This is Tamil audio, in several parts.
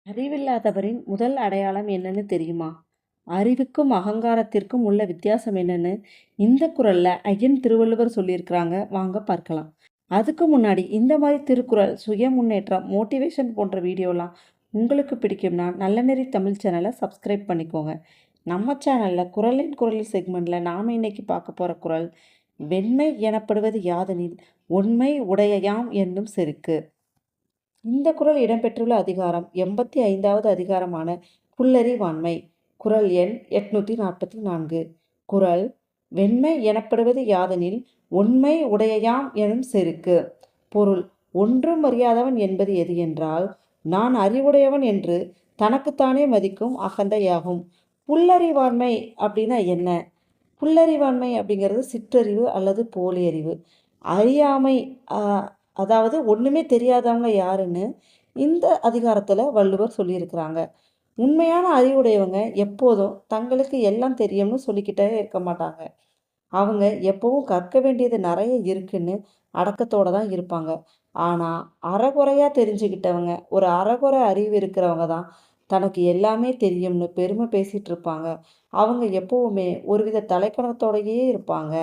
அறிவில்லாதவரின் முதல் அடையாளம் என்னன்னு தெரியுமா? அறிவுக்கும் அகங்காரத்திற்கும் உள்ள வித்தியாசம் என்னன்னு இந்த குறள்ல ஐயன் திருவள்ளுவர் சொல்லியிருக்கிறாங்க. வாங்க பார்க்கலாம். அதுக்கு முன்னாடி இந்த மாதிரி திருக்குறள், சுய முன்னேற்றம், மோட்டிவேஷன் போன்ற வீடியோலாம் உங்களுக்கு பிடிக்கும்னா நல்லநெறி தமிழ் சேனலை சப்ஸ்கிரைப் பண்ணிக்கோங்க. நம்ம சேனலில் குறளின் குறள் செக்மெண்ட்டில் நாம் இன்னைக்கு பார்க்க போகிற குறள், வெண்மை எனப்படுவது யாதெனில் உண்மை உடையாம் என்னும் செருக்கு. இந்த குறள் இடம்பெற்றுள்ள அதிகாரம் 85வது அதிகாரமான புல்லறிவாண்மை. குறள் எண் 844. குறள் வெண்மை எனப்படுவது யாதெனில் உண்மை உடையாம் எனும் செருக்கு. பொருள்: ஒன்றும் அறியாதவன் என்பது எது என்றால் நான் அறிவுடையவன் என்று தனக்குத்தானே மதிக்கும் அகந்தையாகும். புல்லறிவாண்மை அப்படின்னா என்ன? புல்லறிவாண்மை அப்படிங்கிறது சிற்றறிவு அல்லது போலி அறிவு. அறியாமை, அதாவது ஒன்றுமே தெரியாதவங்க யாருன்னு இந்த அதிகாரத்தில் வள்ளுவர் சொல்லியிருக்கிறாங்க. உண்மையான அறிவுடையவங்க எப்போதும் தங்களுக்கு எல்லாம் தெரியும்னு சொல்லிக்கிட்டே இருக்க மாட்டாங்க. அவங்க எப்பவும் கற்க வேண்டியது நிறைய இருக்குன்னு அடக்கத்தோடு தான் இருப்பாங்க. ஆனால் அறகுறையாக தெரிஞ்சுக்கிட்டவங்க, ஒரு அறகுறை அறிவு இருக்கிறவங்க தான் தனக்கு எல்லாமே தெரியும்னு பெருமை பேசிகிட்டு இருப்பாங்க. அவங்க எப்போவுமே ஒருவித தலைக்கணத்தோடையே இருப்பாங்க.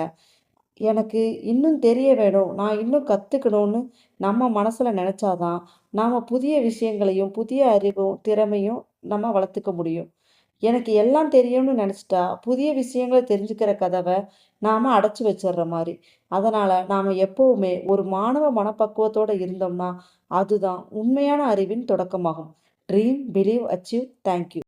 எனக்கு இன்னும் தெரிய வேணும், நான் இன்னும் கற்றுக்கணும்னு நம்ம மனசில் நினச்சாதான் நாம் புதிய விஷயங்களையும் புதிய அறிவும் திறமையும் நம்ம வளர்த்துக்க முடியும். எனக்கு எல்லாம் தெரியும்னு நினச்சிட்டா புதிய விஷயங்களை தெரிஞ்சுக்கிற கதவை நாம் அடைச்சி வச்சிடுற மாதிரி. அதனால் நாம் எப்போவுமே ஒரு மாணவ மனப்பக்குவத்தோடு இருந்தோம்னா அதுதான் உண்மையான அறிவின் தொடக்கமாகும். Dream, believe, achieve. தேங்க்யூ.